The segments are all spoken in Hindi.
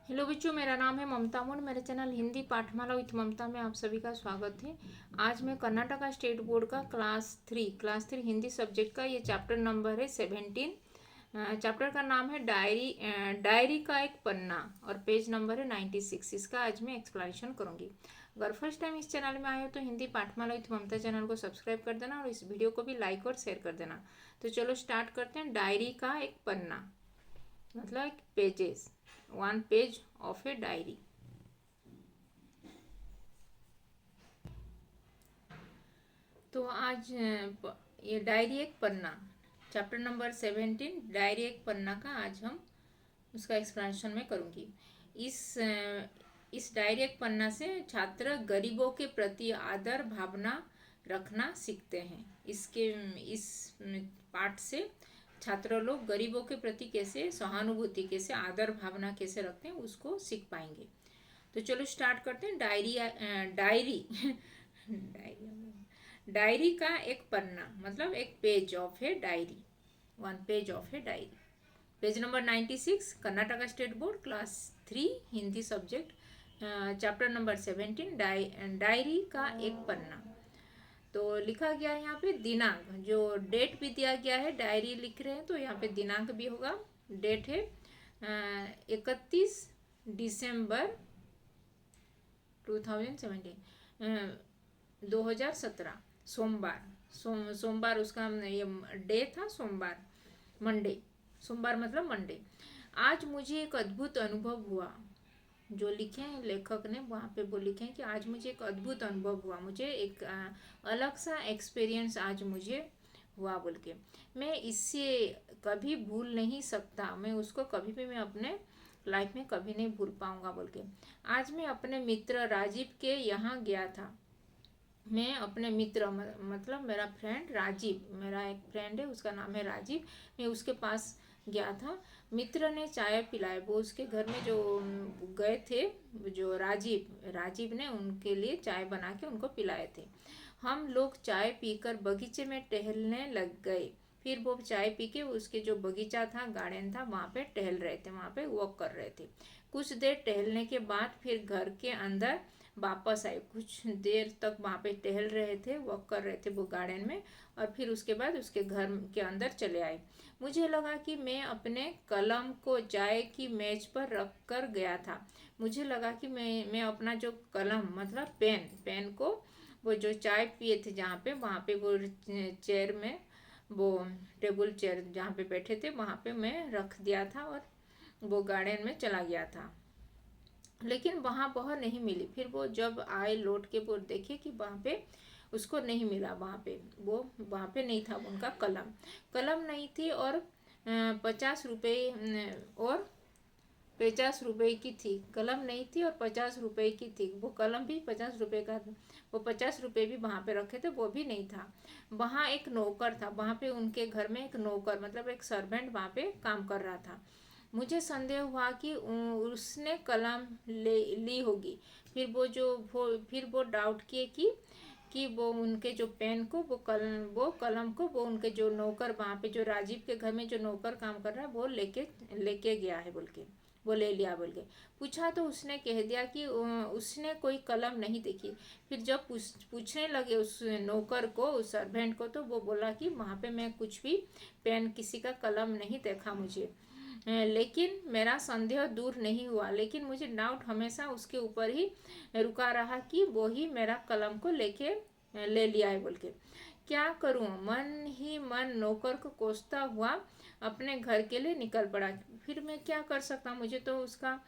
हेलो बच्चों, मेरा नाम है ममता मुंड। मेरे चैनल हिंदी पाठमाला विथ ममता में आप सभी का स्वागत है। आज मैं कर्नाटका स्टेट बोर्ड का क्लास थ्री हिंदी सब्जेक्ट का ये चैप्टर नंबर है 17। चैप्टर का नाम है डायरी का एक पन्ना और पेज नंबर है 96। इसका आज मैं एक्सप्लेनेशन करूंगी। अगर फर्स्ट टाइम इस चैनल में आए हो तो हिंदी पाठमाला विथ ममता चैनल को सब्सक्राइब कर देना और इस वीडियो को भी लाइक और शेयर कर देना। तो चलो स्टार्ट करते हैं। डायरी का एक पन्ना मतलब एक pages, one page of a diary. तो आज ये डायरी एक पन्ना, चैप्टर नंबर 17 डायरी एक पन्ना का आज हम उसका एक्सप्लेनेशन में करूँगी। इस डायरी एक पन्ना से छात्र गरीबों के प्रति आदर भावना रखना सीखते हैं। इस पाठ से छात्र लोग गरीबों के प्रति कैसे सहानुभूति, कैसे आदर भावना कैसे रखते हैं उसको सीख पाएंगे। तो चलो स्टार्ट करते हैं। डायरी डायरी का एक पन्ना मतलब एक page of a diary, one page of a diary. Page number 96, Karnataka state board class 3 Hindi subject, chapter number 17 diary का एक पन्ना। तो लिखा गया है यहाँ पे दिनांक, जो डेट भी दिया गया है, डायरी लिख रहे हैं तो यहाँ पे दिनांक भी होगा। डेट है 31 दिसंबर 2017, सोमवार। सोमवार उसका ये डे था, सोमवार, मंडे। सोमवार मतलब मंडे। आज मुझे एक अद्भुत अनुभव हुआ। जो लिखे हैं लेखक ने वहाँ पे वो लिखे हैं कि आज मुझे एक अद्भुत अनुभव हुआ, मुझे एक अलग सा एक्सपीरियंस आज मुझे हुआ बोल के। मैं इससे कभी भूल नहीं सकता, मैं उसको कभी भी मैं अपने लाइफ में कभी नहीं भूल पाऊंगा बोल के। आज मैं अपने मित्र राजीव के यहाँ गया था। मैं अपने मित्र मतलब मेरा फ्रेंड राजीव, मेरा एक फ्रेंड है उसका नाम है राजीव, मैं उसके पास गया था। मित्र ने चाय पिलाई, वो उसके घर में जो गए थे, जो राजीव ने उनके लिए चाय बना के उनको पिलाए थे। हम लोग चाय पीकर बगीचे में टहलने लग गए। फिर वो चाय पी के उसके जो बगीचा था, गार्डन था, वहाँ पे टहल रहे थे, वहाँ पे वॉक कर रहे थे। कुछ देर टहलने के बाद फिर घर के अंदर वापस आए। कुछ देर तक वहाँ पे टहल रहे थे, वॉक कर रहे थे वो गार्डन में, और फिर उसके बाद उसके घर के अंदर चले आए। मुझे लगा कि मैं अपने कलम को चाय की मेज पर रख कर गया था। मुझे लगा कि मैं अपना जो कलम मतलब पेन को, वो जो चाय पिए थे जहाँ पे, वहाँ पे वो चेयर में, वो टेबल चेयर जहाँ पे बैठे थे वहाँ पे मैं रख दिया था और वो गार्डन में चला गया था। लेकिन वहाँ वह नहीं मिली। फिर वो जब आए लौट के वो देखे कि वहाँ पे उसको नहीं मिला, वहाँ पे वो वहाँ पे नहीं था उनका कलम। कलम नहीं थी और 50 रुपये और 50 रुपये की थी। कलम नहीं थी और 50 रुपये की थी। वो कलम भी 50 रुपये का, वो 50 रुपये भी वहाँ पे रखे थे, वो भी नहीं था। वहाँ एक नौकर था, वहाँ पे उनके घर में एक नौकर मतलब एक सर्वेंट वहाँ पे काम कर रहा था। मुझे संदेह हुआ कि उसने कलम ले ली होगी। फिर वो डाउट किए कि वो उनके जो पेन को, वो कलम को, वो उनके जो नौकर वहाँ पे, जो राजीव के घर में जो नौकर काम कर रहा है, वो लेके लेके गया है बोल के, वो ले लिया बोल के। पूछा तो उसने कह दिया कि उसने कोई कलम नहीं देखी। फिर जब पूछने लगे उस नौकर को, उस सर्वेंट को, तो वो बोला कि वहाँ पे मैं कुछ भी पेन, किसी का कलम नहीं देखा मुझे। लेकिन मेरा संदेह दूर नहीं हुआ। लेकिन मुझे डाउट हमेशा उसके ऊपर ही रुका रहा कि वो ही मेरा कलम को लेके ले लिया है बोल के। क्या करूं, मन ही मन नौकर को कोसता हुआ अपने घर के लिए निकल पड़ा। फिर मैं क्या कर सकता हूँ, मुझे तो उसका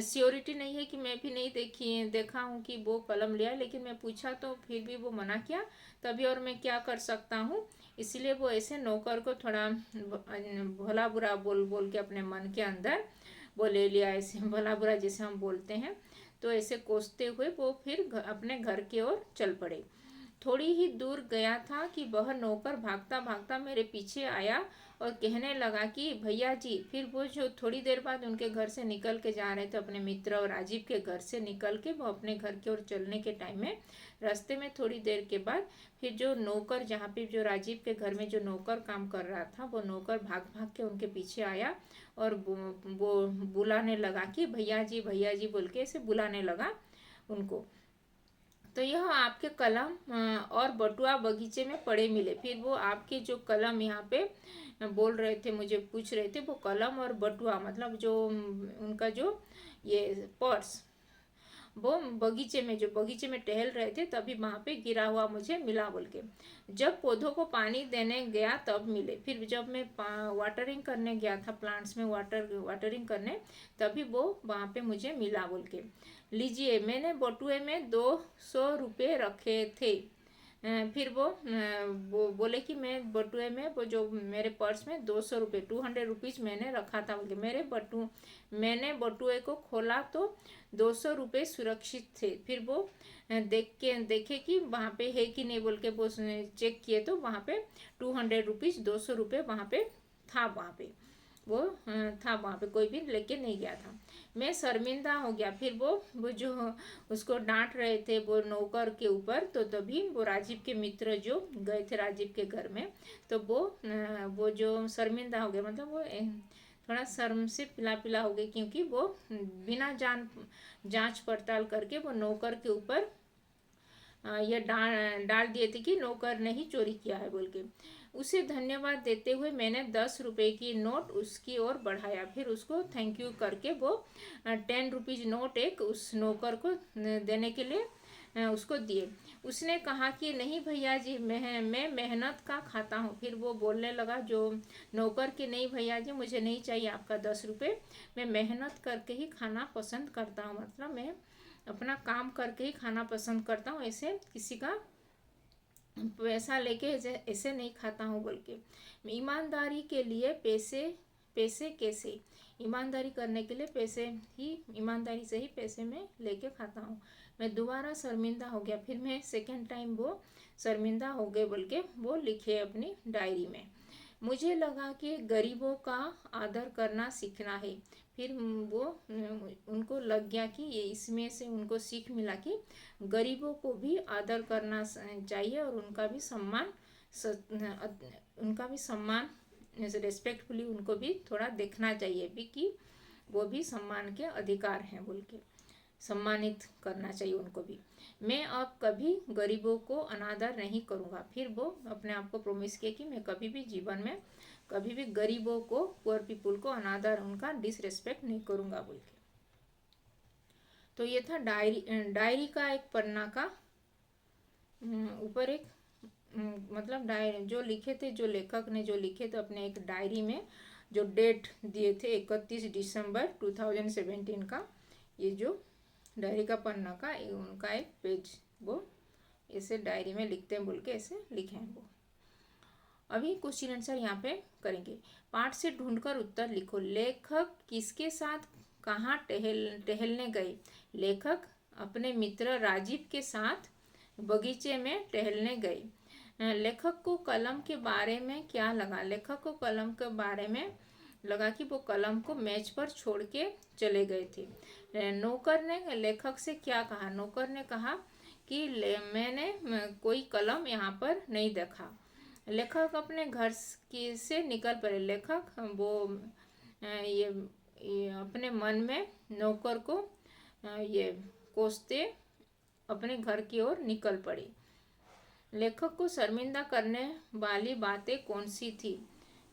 श्योरिटी नहीं है कि मैं भी नहीं देखा हूँ कि वो कलम लिया, लेकिन मैं पूछा तो फिर भी वो मना किया, तभी और मैं क्या कर सकता हूँ। इसलिए वो ऐसे नौकर को थोड़ा भला बुरा बोल बोल के अपने मन के अंदर वो ले लिया, ऐसे भला बुरा जैसे हम बोलते हैं, तो ऐसे कोसते हुए वो फिर अपने घर की ओर चल पड़े। थोड़ी ही दूर गया था कि वह नौकर भागता भागता मेरे पीछे आया और कहने लगा कि भैया जी। फिर वो जो थोड़ी देर बाद उनके घर से निकल के जा रहे थे, अपने मित्र और राजीव के घर से निकल के वो अपने घर की ओर चलने के टाइम में रास्ते में थोड़ी देर के बाद फिर जो नौकर, जहाँ पे जो राजीव के घर में जो नौकर काम कर रहा था, वो नौकर भाग भाग के उनके पीछे आया और वो बुलाने लगा कि भैया जी बोल के ऐसे बुलाने लगा उनको। तो यह आपके कलम और बटुआ बगीचे में पड़े मिले। फिर वो आपके जो कलम यहाँ पे बोल रहे थे, मुझे पूछ रहे थे, वो कलम और बटुआ मतलब जो उनका जो ये पर्स, वो बगीचे में टहल रहे थे तभी वहाँ पे गिरा हुआ मुझे मिला बोल के। जब पौधों को पानी देने गया तब मिले। फिर जब मैं वाटरिंग करने गया था, प्लांट्स में वाटरिंग करने, तभी वो वहाँ पे मुझे मिला बोल के। लीजिए, मैंने बटुए में 200 रुपये रखे थे। फिर वो बोले कि मैं बटुए में, वो जो मेरे पर्स में 200 रुपये, 200 रुपीज़ मैंने रखा था बोल के। मैंने बटुए को खोला तो 200 रुपये सुरक्षित थे। फिर वो देखे कि वहाँ पे है कि नहीं बोल के वो चेक किए तो वहाँ पे 200 रुपीज़, 200 रुपये वहाँ पे था। वहाँ पे वो था, वहाँ पे कोई भी लेके नहीं गया था। मैं शर्मिंदा हो गया। फिर वो जो उसको डांट रहे थे वो नौकर के ऊपर, तो तभी वो राजीव के मित्र जो गए थे राजीव के घर में, तो वो जो शर्मिंदा हो गया, मतलब वो थोड़ा शर्म से पिला पिला हो गई, क्योंकि वो बिना जांच पड़ताल करके वो नौकर के ऊपर ये डाल दिए थे कि नौकर ने ही चोरी किया है बोल के। उसे धन्यवाद देते हुए मैंने 10 रुपये की नोट उसकी ओर बढ़ाया। फिर उसको थैंक यू करके वो 10 रुपीज़ नोट एक उस नौकर को देने के लिए उसको दिए। उसने कहा कि नहीं भैया जी, मैं मेहनत का खाता हूँ। फिर वो बोलने लगा जो नौकर कि नहीं भैया जी, मुझे नहीं चाहिए आपका 10 रुपये, मैं मेहनत करके ही खाना पसंद करता हूँ, मतलब मैं अपना काम करके ही खाना पसंद करता हूँ, ऐसे किसी का पैसा लेके ऐसे नहीं खाता हूँ बोल के। ईमानदारी के लिए पैसे कैसे, ईमानदारी करने के लिए पैसे ही, ईमानदारी से ही पैसे में लेके खाता हूँ। मैं दोबारा शर्मिंदा हो गया। फिर मैं सेकंड टाइम वो शर्मिंदा हो गए बोल के वो लिखे अपनी डायरी में। मुझे लगा कि गरीबों का आदर करना सीखना है। फिर वो उनको लग गया कि ये इसमें से उनको सीख मिला कि गरीबों को भी आदर करना चाहिए और उनका भी सम्मान रेस्पेक्टफुली उनको भी थोड़ा देखना चाहिए भी कि वो भी सम्मान के अधिकार हैं बोल के, सम्मानित करना चाहिए उनको भी। मैं अब कभी गरीबों को अनादर नहीं करूँगा। फिर वो अपने आप को प्रॉमिस किया कि मैं कभी भी जीवन में कभी भी गरीबों को, पुअर पीपुल को अनादर, उनका डिसरेस्पेक्ट नहीं करूँगा बोल के। तो ये था डायरी का एक पन्ना का ऊपर एक मतलब डायरी जो लिखे थे, जो लेखक ने जो लिखे थे अपने एक डायरी में, जो डेट दिए थे 31 दिसंबर 2017 का, ये जो डायरी का पन्ना का उनका एक पेज वो ऐसे डायरी में लिखते हैं बोल के ऐसे लिखे हैं वो। अभी क्वेश्चन आंसर यहाँ पे करेंगे। पाठ से ढूंढकर उत्तर लिखो। लेखक किसके साथ कहाँ टहलने गए? लेखक अपने मित्र राजीव के साथ बगीचे में टहलने गए। लेखक को कलम के बारे में क्या लगा? लेखक को कलम के बारे में लगा कि वो कलम को मेज पर छोड़ के चले गए थे। नौकर ने लेखक से क्या कहा? नौकर ने कहा कि मैंने कोई कलम यहाँ पर नहीं देखा। लेखक अपने घर से निकल पड़े। लेखक वो ये अपने मन में नौकर को ये कोसते अपने घर की ओर निकल पड़े। लेखक को शर्मिंदा करने वाली बातें कौन सी थी?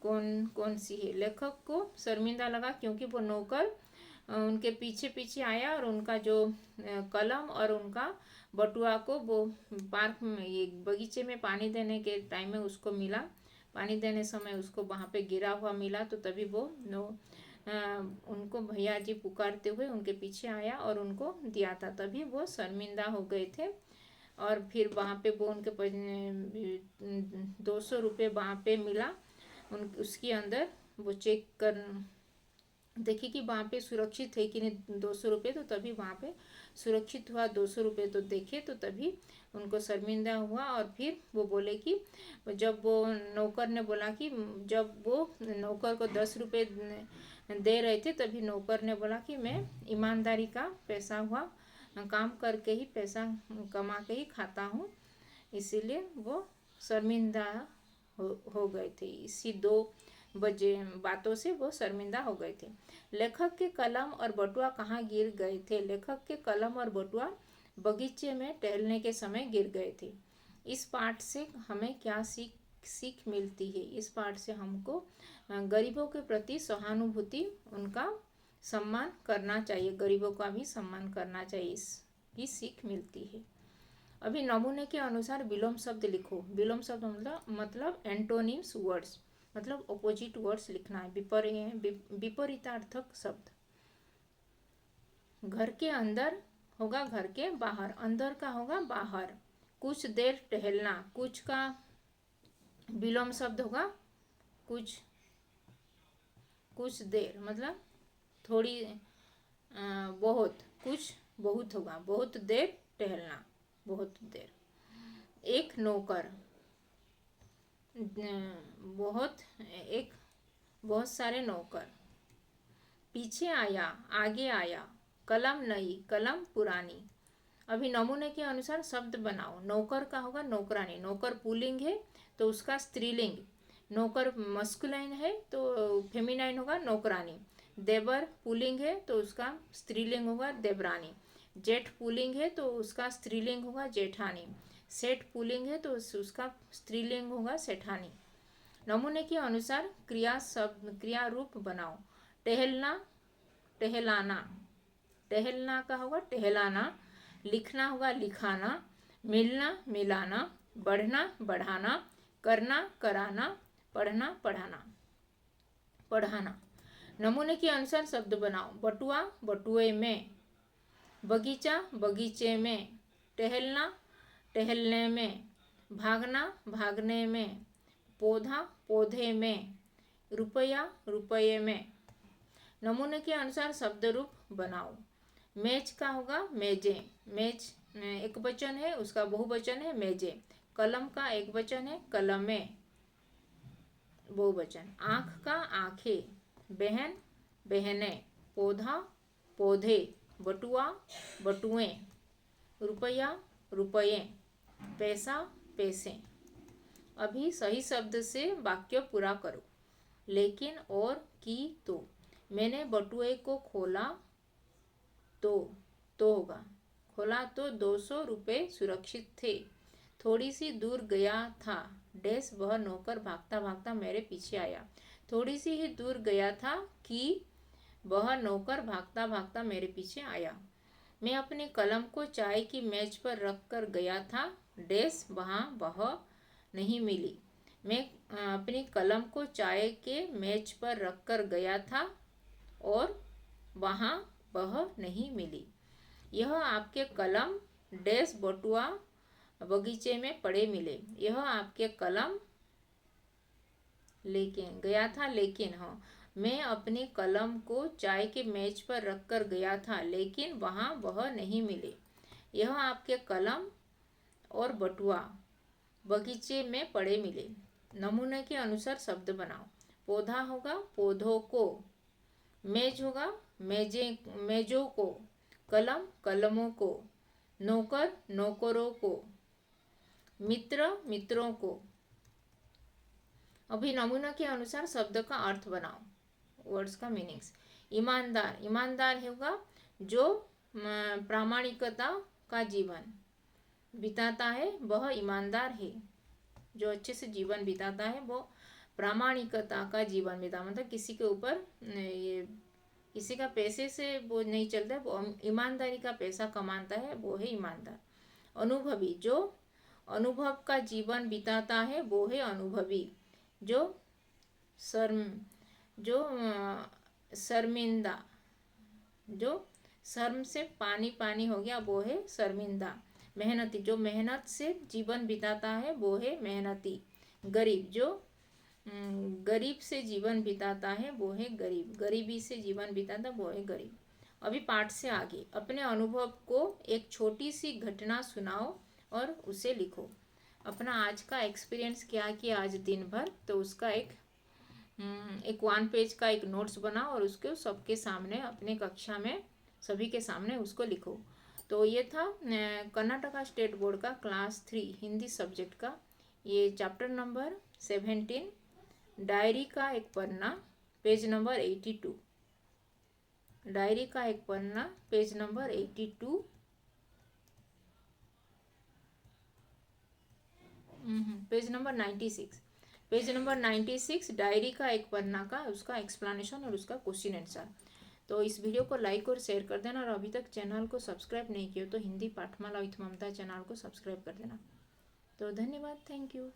कौन सी है? लेखक को शर्मिंदा लगा क्योंकि वो नौकर उनके पीछे पीछे आया और उनका जो कलम और उनका बटुआ को वो पार्क में, ये बगीचे में पानी देने के टाइम में उसको मिला। पानी देने समय उसको वहाँ पे गिरा हुआ मिला, तो तभी वो उनको भैया जी पुकारते हुए उनके पीछे आया और उनको दिया था। तभी वो शर्मिंदा हो गए थे। और फिर वहाँ पे वो उनके 200 रुपये वहाँ पे मिला। उसके अंदर वो चेक देखिए कि वहाँ पे सुरक्षित है कि नहीं 200 रुपये, तो तभी वहाँ पे सुरक्षित हुआ 200 रुपये, तो देखे तो तभी उनको शर्मिंदा हुआ। और फिर वो बोले कि जब वो नौकर ने बोला कि जब वो नौकर को 10 रुपये दे रहे थे, तभी नौकर ने बोला कि मैं ईमानदारी का पैसा हुआ काम करके ही पैसा कमा के ही खाता हूँ, इसीलिए वो शर्मिंदा हो गए थे। इसी दो वजह बातों से वो शर्मिंदा हो गए थे। लेखक के कलम और बटुआ कहाँ गिर गए थे? लेखक के कलम और बटुआ बगीचे में टहलने के समय गिर गए थे। इस पाठ से हमें क्या सीख मिलती है? इस पाठ से हमको गरीबों के प्रति सहानुभूति, उनका सम्मान करना चाहिए, गरीबों का भी सम्मान करना चाहिए, इसकी सीख मिलती है। अभी नमूने के अनुसार विलोम शब्द लिखो। विलोम शब्द मतलब एंटोनिम्स वर्ड्स, मतलब ऑपोजिट वर्ड्स लिखना है, विपरीतार्थक शब्द। घर के अंदर होगा घर के बाहर, अंदर का होगा बाहर। कुछ देर टहलना, कुछ का विलोम शब्द होगा कुछ देर, मतलब थोड़ी बहुत, कुछ बहुत होगा बहुत देर टहलना, बहुत देर। एक नौकर, बहुत सारे नौकर। पीछे आया, आगे आया। कलम नई, कलम पुरानी। अभी नमूने के अनुसार शब्द बनाओ। नौकर का होगा नौकरानी, नौकर पुल्लिंग है तो उसका स्त्रीलिंग। नौकर मस्कुलाइन है तो फेमिनाइन होगा नौकरानी। देवर पुल्लिंग है तो उसका स्त्रीलिंग होगा देवरानी। जेठ पुल्लिंग है तो उसका स्त्रीलिंग होगा जेठानी। सेठ पुल्लिंग है तो उसका स्त्रीलिंग होगा सेठानी। नमूने के अनुसार क्रिया रूप बनाओ। टहलना, टहलाना। टहलना का होगा टहलाना। लिखना होगा लिखाना। मिलना, मिलाना। बढ़ना, बढ़ाना। करना, कराना। पढ़ना, पढ़ाना। पढ़ाना। नमूने के अनुसार शब्द बनाओ। बटुआ, बटुए में। बगीचा, बगीचे में। टहलना, टहलने में। भागना, भागने में। पौधा, पौधे में। रुपया, रुपये में। नमूने के अनुसार शब्द रूप बनाओ। मेज का होगा मेजे, मेज एक वचन है, उसका बहुवचन है मेजे। कलम का एक वचन है कलमें, बहुवचन। आँख का आँखें। बहन, बहनें। पौधा, पौधे। बटुआ, बटुएं। रुपया, रुपये। पैसा, पैसे। अभी सही शब्द से वाक्य पूरा करो। लेकिन, और, की, तो। मैंने बटुए को खोला तो होगा। खोला तो 200 रुपये सुरक्षित थे। थोड़ी सी दूर गया था डैश, वह नौकर भागता भागता मेरे पीछे आया। थोड़ी सी ही दूर गया था कि वह नौकर भागता भागता मेरे पीछे आया। मैं अपनी कलम को चाय की मेज पर रख कर गया था डैश, वहाँ वह नहीं मिली। मैं अपनी कलम को चाय के मेज पर रख कर गया था और वहाँ वह नहीं मिली। यह आपके कलम डैश बटुआ बगीचे में पड़े मिले। यह आपके कलम, लेकिन गया था, लेकिन हाँ, मैं अपनी कलम को चाय के मेज पर रख कर गया था लेकिन वहाँ वह नहीं मिले। यह आपके कलम और बटुआ बगीचे में पड़े मिले। नमूने के अनुसार शब्द बनाओ। पौधा होगा पौधों को। मेज होगा मेजों को। कलम, कलमों को। नौकर, नौकरों को। मित्र, मित्रों को। अभी नमूना के अनुसार शब्द का अर्थ बनाओ, वर्ड्स का मीनिंग्स। ईमानदार, ईमानदार होगा जो प्रामाणिकता का जीवन बिताता है, वह ईमानदार है। जो अच्छे से जीवन बिताता है वो प्रामाणिकता का जीवन बिता, मतलब किसी के ऊपर किसी का पैसे से वो नहीं चलता है, वो ईमानदारी का पैसा कमाता है, वो है ईमानदार। अनुभवी, जो अनुभव का जीवन बिताता है वो है अनुभवी। जो शर्मिंदा, जो शर्म से पानी पानी हो गया वो है शर्मिंदा। मेहनती, जो मेहनत से जीवन बिताता है वो है मेहनती। गरीब, जो गरीब से जीवन बिताता है वो है गरीब, गरीबी से जीवन बिताता वो है गरीब। अभी पाठ से आगे अपने अनुभव को एक छोटी सी घटना सुनाओ और उसे लिखो। अपना आज का एक्सपीरियंस क्या किया आज दिन भर, तो उसका एक 1 पेज का एक नोट्स बनाओ और उसको सबके सामने अपने कक्षा में सभी के सामने उसको लिखो। तो ये था कर्नाटका स्टेट बोर्ड का क्लास 3 हिंदी सब्जेक्ट का ये चैप्टर नंबर 17 डायरी का एक पन्ना पेज नंबर 82। डायरी का एक पन्ना page number 82, page number 96, page number 96 diary का एक पन्ना का उसका एक्सप्लेनेशन और उसका क्वेश्चन आंसर। तो इस वीडियो को लाइक और शेयर कर देना और अभी तक चैनल को सब्सक्राइब नहीं किया तो हिंदी पाठमाला विथ ममता चैनल को सब्सक्राइब कर देना। तो धन्यवाद, थैंक यू।